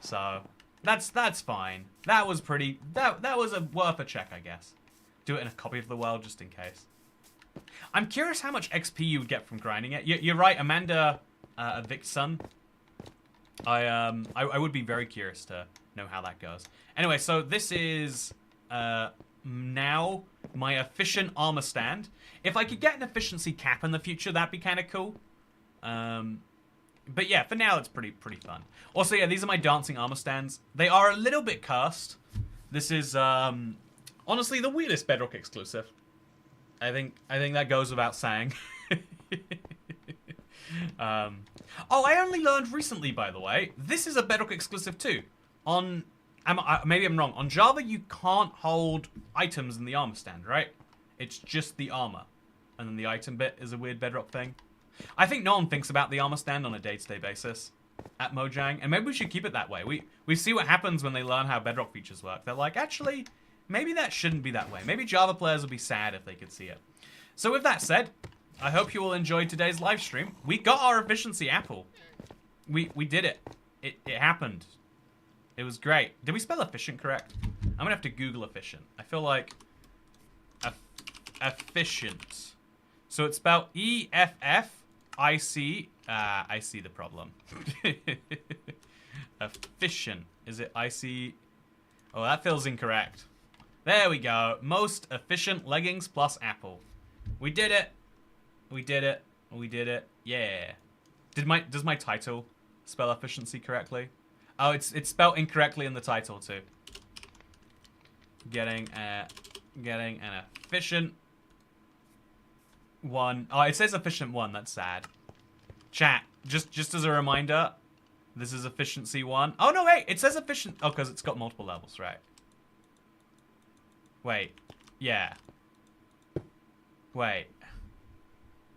So that's fine. That was pretty. That was worth a check, I guess. Do it in a copy of the world just in case. I'm curious how much XP you would get from grinding it. You're right, Amanda Vic's son. I would be very curious to know how that goes. Anyway, so this is now my efficient armor stand. If I could get an efficiency cap in the future, that'd be kind of cool. But yeah, for now it's pretty fun. Also, yeah, these are my dancing armor stands. They are a little bit cursed. This is honestly the weirdest Bedrock exclusive. I think that goes without saying. Oh, I only learned recently, by the way, this is a Bedrock exclusive too. Maybe I'm wrong. On Java, you can't hold items in the armor stand, right? It's just the armor. And then the item bit is a weird Bedrock thing. I think no one thinks about the armor stand on a day-to-day basis at Mojang, and maybe we should keep it that way. We see what happens when they learn how Bedrock features work. They're like, actually, maybe that shouldn't be that way. Maybe Java players would be sad if they could see it. So with that said, I hope you all enjoyed today's live stream. We got our efficiency apple. We did it. It happened. It was great. Did we spell efficient correct? I'm gonna have to Google efficient. I feel like efficient. So it's spelled EFFIC. I see the problem. Efficient. Is it IC? Oh, that feels incorrect. There we go. Most efficient leggings plus apple. We did it. We did it. We did it. Yeah. Does my title spell efficiency correctly? Oh, it's spelled incorrectly in the title too. Getting an efficient 1. Oh, it says efficient 1. That's sad. Chat, just as a reminder, this is efficiency 1. Oh no, wait, it says efficient. Oh, because it's got multiple levels, right? Wait, yeah. Wait.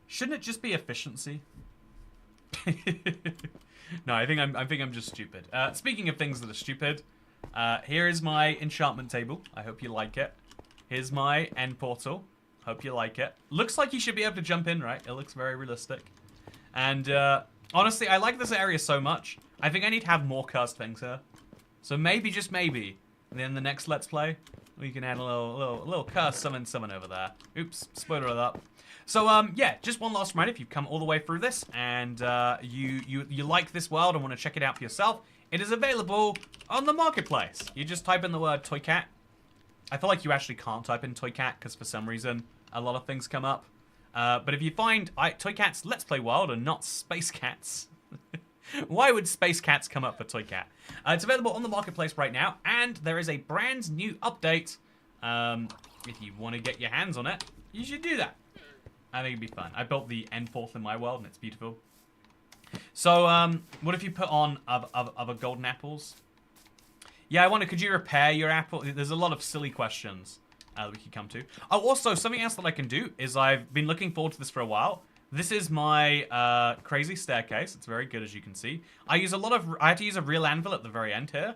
Shouldn't it just be efficiency? No, I think I'm just stupid. Speaking of things that are stupid, here is my enchantment table. I hope you like it. Here's my end portal. Hope you like it. Looks like you should be able to jump in, right? It looks very realistic. And honestly, I like this area so much. I think I need to have more cursed things here. So maybe, just maybe, in the next Let's Play, we can add a little curse summon over there. Oops, spoiler alert. So yeah, just one last reminder: if you've come all the way through this and you like this world and want to check it out for yourself, it is available on the marketplace. You just type in the word Toy Cat. I feel like you actually can't type in Toy Cat because for some reason a lot of things come up. But if you find Toy Cat's Let's Play World and not Space Cats, why would Space Cats come up for Toy Cat? It's available on the marketplace right now, and there is a brand new update. If you want to get your hands on it, you should do that. I think it'd be fun. I built the end fourth in my world, and it's beautiful. So, what if you put on other golden apples? Yeah, I wonder, could you repair your apple? There's a lot of silly questions that we could come to. Oh, also, something else that I can do is I've been looking forward to this for a while. This is my crazy staircase. It's very good, as you can see. I had to use a real anvil at the very end here.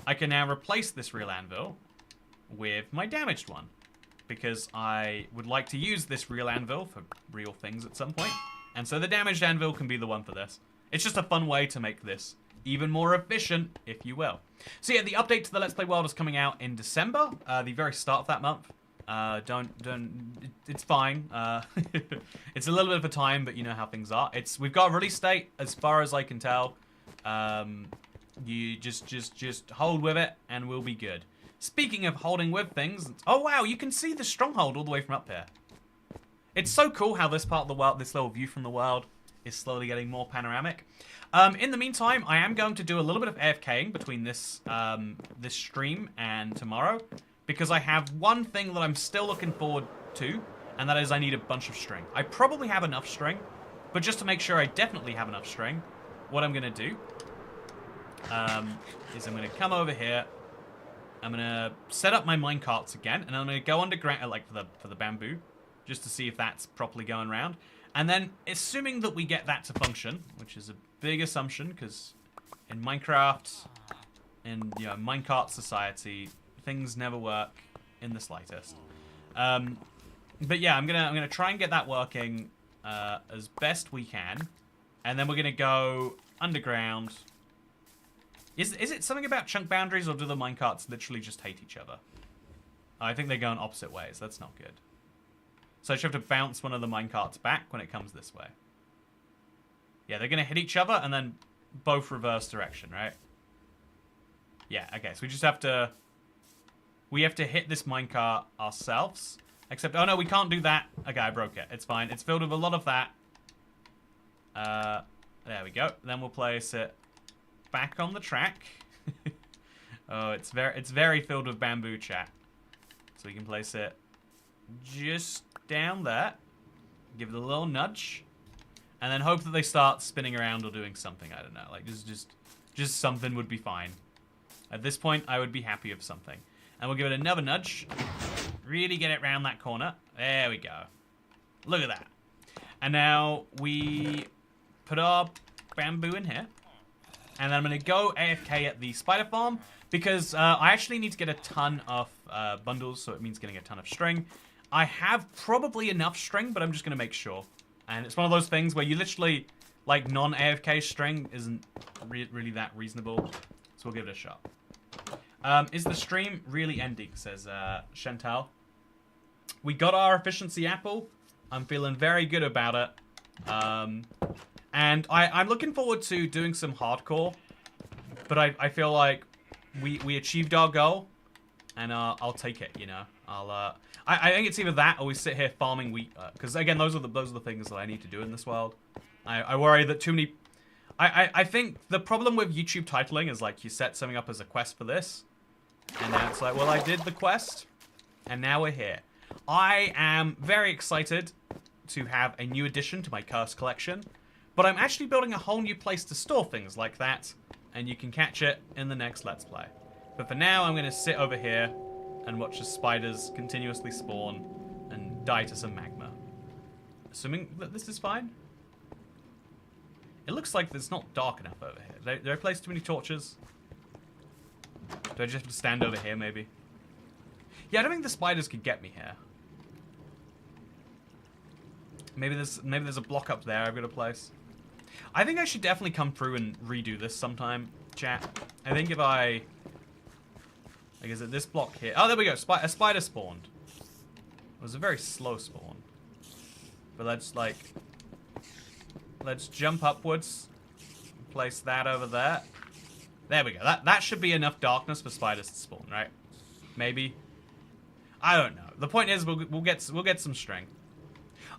I can now replace this real anvil with my damaged one, because I would like to use this real anvil for real things at some point. And so the damaged anvil can be the one for this. It's just a fun way to make this even more efficient, if you will. So yeah, the update to the Let's Play World is coming out in December, the very start of that month. It's fine. It's a little bit of a time, but you know how things are. We've got a release date, as far as I can tell. You just hold with it, and we'll be good. Speaking of holding with things, oh wow, you can see the stronghold all the way from up here. It's so cool how this part of the world, this little view from the world, is slowly getting more panoramic. In the meantime, I am going to do a little bit of AFKing between this this stream and tomorrow, because I have one thing that I'm still looking forward to, and that is I need a bunch of string. I probably have enough string, but just to make sure I definitely have enough string, what I'm going to do is I'm going to come over here. I'm going to set up my minecarts again, and I'm going to go underground, like for the bamboo, just to see if that's properly going around. And then, assuming that we get that to function, which is a big assumption, because in Minecraft, in minecart society, things never work in the slightest. But yeah, I'm gonna try and get that working as best we can, and then we're gonna go underground. Is it something about chunk boundaries, or do the minecarts literally just hate each other? I think they go in opposite ways. That's not good. So I should have to bounce one of the minecarts back when it comes this way. Yeah, they're gonna hit each other and then both reverse direction, right? Yeah, okay, so we just have to... We have to hit this minecart ourselves. Except, oh no, we can't do that. Okay, I broke it. It's fine. It's filled with a lot of that. There we go. Then we'll place it back on the track. Oh, it's very filled with bamboo, chat. So we can place it just down there. Give it a little nudge. And then hope that they start spinning around or doing something. I don't know. Like, just something would be fine. At this point, I would be happy with something. And we'll give it another nudge. Really get it round that corner. There we go. Look at that. And now we put our bamboo in here. And then I'm going to go AFK at the spider farm. Because I actually need to get a ton of bundles. So it means getting a ton of string. I have probably enough string, but I'm just going to make sure. And it's one of those things where you literally, like, non-AFK string isn't really that reasonable. So we'll give it a shot. Is the stream really ending, says Chantal. We got our efficiency apple. I'm feeling very good about it. And I'm looking forward to doing some hardcore. But I feel like we achieved our goal. And I'll take it, you know. I think it's either that or we sit here farming wheat. Because, again, those are the things that I need to do in this world. I worry that too many... I think the problem with YouTube titling is, like, you set something up as a quest for this. And now it's like, well, I did the quest. And now we're here. I am very excited to have a new addition to my curse collection. But I'm actually building a whole new place to store things like that. And you can catch it in the next Let's Play. But for now, I'm going to sit over here and watch the spiders continuously spawn and die to some magma. Assuming that this is fine. It looks like it's not dark enough over here. Did I place too many torches? Do I just have to stand over here, maybe? Yeah, I don't think the spiders could get me here. Maybe there's a block up there I've got to place. I think I should definitely come through and redo this sometime, chat. I think if I... Like, is it this block here? Oh, there we go. A spider spawned. It was a very slow spawn. But let's jump upwards. Place that over there. There we go. That should be enough darkness for spiders to spawn, right? Maybe. I don't know. The point is, we'll get some strength.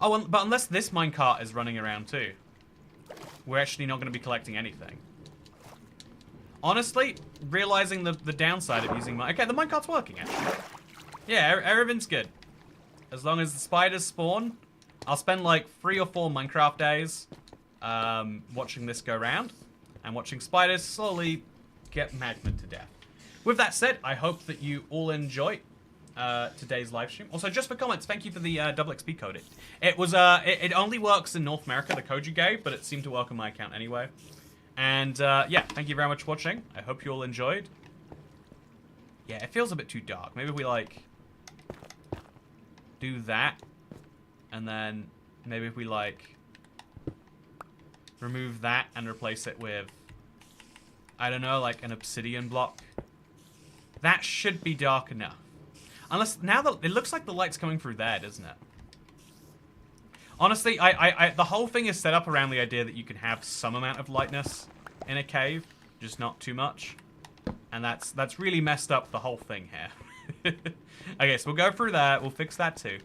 Oh, but unless this minecart is running around too, we're actually not going to be collecting anything. Honestly, realizing the downside of using okay, the minecart's working actually. Yeah, everything's good. As long as the spiders spawn, I'll spend like 3 or 4 Minecraft days watching this go round and watching spiders slowly get magmaed to death. With that said, I hope that you all enjoy today's live stream. Also, just for comments, thank you for the double XP code. It only works in North America, the code you gave, but it seemed to work on my account anyway. And yeah, thank you very much for watching. I hope you all enjoyed. Yeah, it feels a bit too dark. Maybe we like do that, and then maybe if we like remove that and replace it with, I don't know, like an obsidian block. That should be dark enough. Unless, now that it looks like the light's coming through there, doesn't it? Honestly, the whole thing is set up around the idea that you can have some amount of lightness in a cave, just not too much. And that's really messed up the whole thing here. Okay, so we'll go through that. We'll fix that too.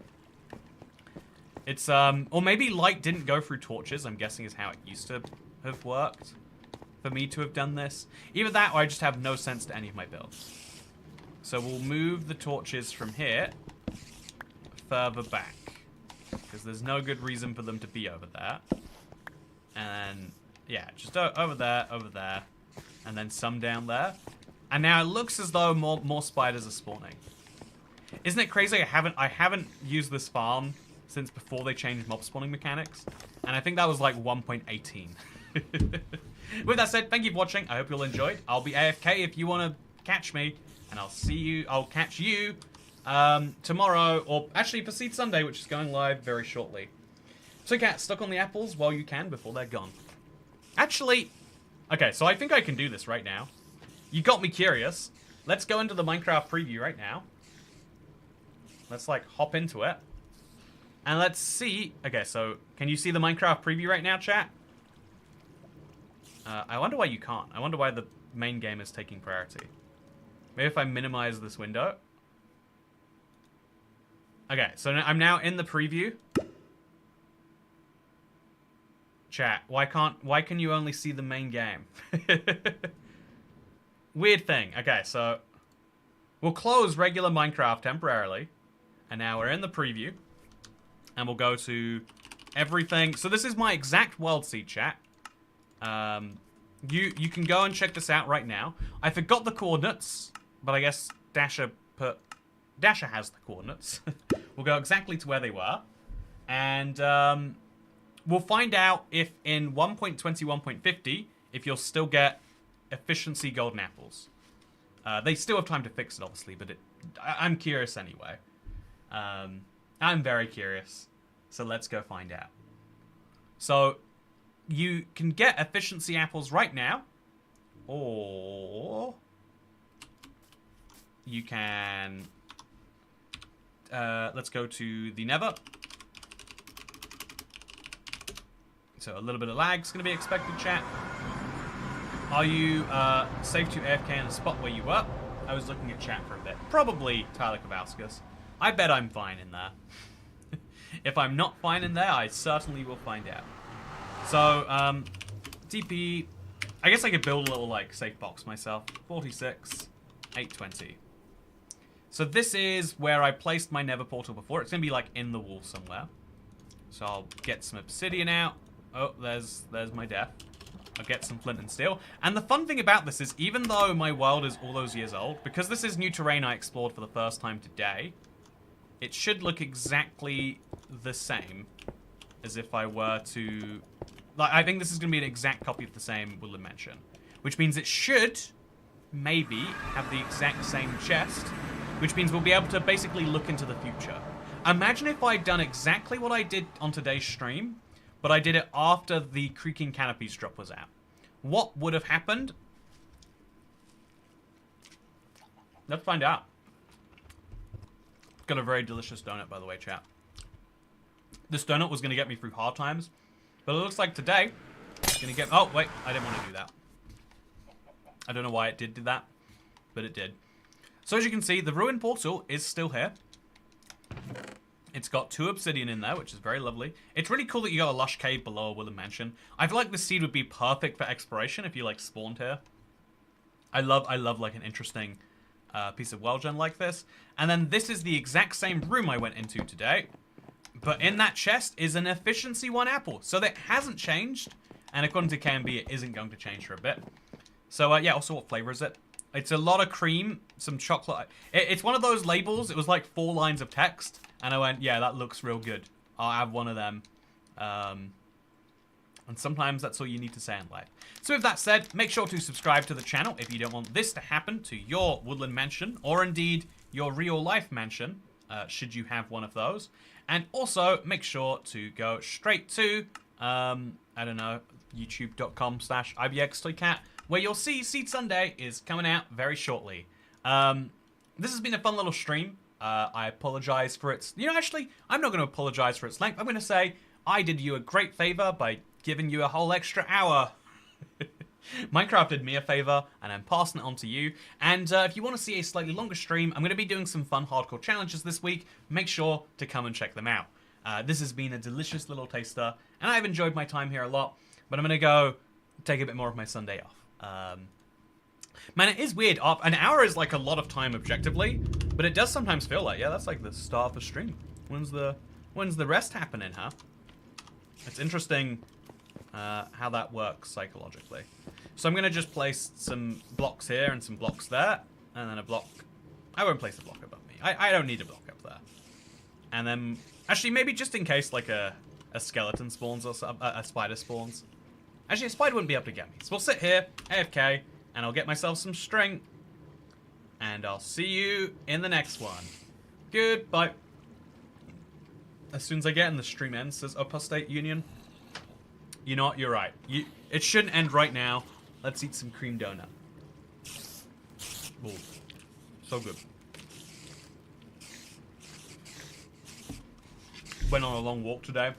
It's, or maybe light didn't go through torches, I'm guessing is how it used to have worked for me to have done this. Either that, or I just have no sense to any of my builds. So we'll move the torches from here further back, because there's no good reason for them to be over there. And yeah, just over there, and then some down there. And now it looks as though more spiders are spawning. Isn't it crazy? I haven't used this farm since before they changed mob spawning mechanics, and I think that was like 1.18. With that said, thank you for watching. I hope you all enjoyed. I'll be AFK if you want to catch me, and I'll catch you tomorrow, or actually for Seed Sunday, which is going live very shortly. So cat, stuck on the apples while you can before they're gone. Actually, okay, so I think I can do this right now. You got me curious. Let's go into the Minecraft preview right now. Let's like hop into it. And let's see. Okay, so can you see the Minecraft preview right now, chat? I wonder why you can't. I wonder why the main game is taking priority. Maybe if I minimize this window. Okay, so I'm now in the preview. Chat, why can you only see the main game? Weird thing. Okay, so we'll close regular Minecraft temporarily. And now we're in the preview. And we'll go to everything. So this is my exact world seed, chat. You can go and check this out right now. I forgot the coordinates, but I guess Dasher has the coordinates. We'll go exactly to where they were. And we'll find out if in 1.21.50, if you'll still get efficiency golden apples. They still have time to fix it, obviously, but I'm curious anyway. I'm very curious. So let's go find out. So you can get efficiency apples right now, or you can let's go to the Nether. So a little bit of lag's going to be expected, chat. Are you safe to AFK in a spot where you were? I was looking at chat for a bit. Probably Tyler Kowalskis. I bet I'm fine in there. If I'm not fine in there, I certainly will find out. So, TP... I guess I could build a little, like, safe box myself. 46, 820. So this is where I placed my Nether portal before. It's going to be, like, in the wall somewhere. So I'll get some obsidian out. Oh, there's my death. I'll get some flint and steel. And the fun thing about this is, even though my world is all those years old, because this is new terrain I explored for the first time today, it should look exactly the same as if I were to Like, I think this is going to be an exact copy of the same Woodland Mansion, which means it should maybe have the exact same chest, which means we'll be able to basically look into the future. Imagine if I'd done exactly what I did on today's stream, but I did it after the Creaking Canopies drop was out. What would have happened? Let's find out. Got a very delicious donut, by the way, chat. This donut was going to get me through hard times, but it looks like today it's going to get... Oh, wait, I didn't want to do that. I don't know why it did do that, but it did. So as you can see, the ruined portal is still here. It's got 2 obsidian in there, which is very lovely. It's really cool that you got a lush cave below a Woodland Mansion. I feel like the seed would be perfect for exploration if you, like, spawned here. I love like, an interesting piece of world gen like this. And then this is the exact same room I went into today. But in that chest is an efficiency 1 apple. So that hasn't changed. And according to KMB, it isn't going to change for a bit. So, yeah, also what flavor is it? It's a lot of cream, some chocolate. It's one of those labels. It was like 4 lines of text. And I went, yeah, that looks real good. I'll have one of them. And sometimes that's all you need to say in life. So with that said, make sure to subscribe to the channel if you don't want this to happen to your Woodland Mansion. Or indeed, your real life mansion, should you have one of those. And also, make sure to go straight to, I don't know, youtube.com/IBXToyCat, where you'll see Seed Sunday is coming out very shortly. This has been a fun little stream. I apologize for its... You know, actually, I'm not going to apologize for its length. I'm going to say I did you a great favor by giving you a whole extra hour. Minecraft did me a favor, and I'm passing it on to you. And if you want to see a slightly longer stream, I'm going to be doing some fun hardcore challenges this week. Make sure to come and check them out. This has been a delicious little taster, and I've enjoyed my time here a lot. But I'm going to go take a bit more of my Sunday off. Man, it is weird. An hour is like a lot of time objectively, but it does sometimes feel like, yeah, that's like the start of a stream. When's the rest happening, huh? It's interesting how that works psychologically. So I'm going to just place some blocks here and some blocks there, and then a block. I won't place a block above me. I don't need a block up there. And then, actually, maybe just in case like a skeleton spawns or a spider spawns. Actually, a spider wouldn't be able to get me. So we'll sit here, AFK, and I'll get myself some string. And I'll see you in the next one. Goodbye. As soon as I get in, the stream ends, says Apostate Union. You know what? You're right. It shouldn't end right now. Let's eat some cream donut. Ooh. So good. Went on a long walk today.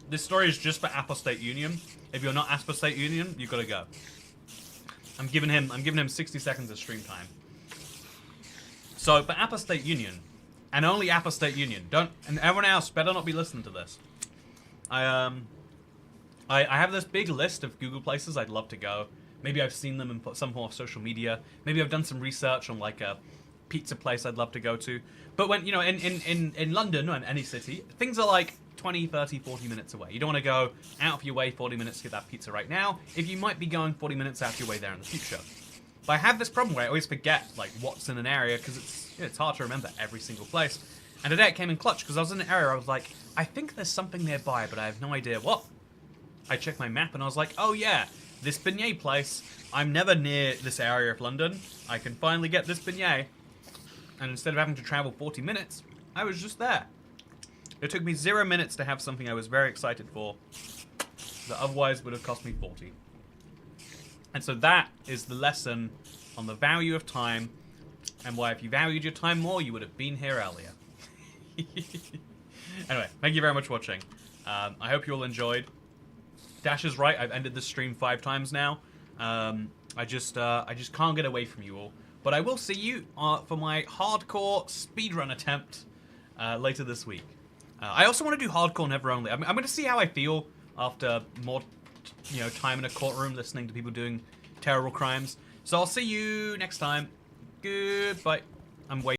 This story is just for Apostate Union. If you're not Apostate Union, you've got to go. I'm giving him 60 seconds of stream time. So, for Apostate Union, and only Apostate Union, and everyone else better not be listening to this. I have this big list of Google places I'd love to go. Maybe I've seen them in some form of social media. Maybe I've done some research on like a pizza place I'd love to go to. But when, you know, in London or in any city, things are like 20, 30, 40 minutes away. You don't want to go out of your way 40 minutes to get that pizza right now, if you might be going 40 minutes out of your way there in the future. But I have this problem where I always forget like what's in an area because it's hard to remember every single place. And today it came in clutch because I was in an area I was like, I think there's something nearby, but I have no idea what. I checked my map and I was like, oh yeah, this beignet place. I'm never near this area of London. I can finally get this beignet. And instead of having to travel 40 minutes, I was just there. It took me 0 minutes to have something I was very excited for that otherwise would have cost me 40. And so that is the lesson on the value of time and why if you valued your time more, you would have been here earlier. Anyway, thank you very much for watching. I hope you all enjoyed. Dash is right, I've ended this stream 5 times now. I just can't get away from you all. But I will see you for my hardcore speedrun attempt later this week. I also want to do hardcore never only. I'm going to see how I feel after more, time in a courtroom listening to people doing terrible crimes. So I'll see you next time. Goodbye. I'm waiting.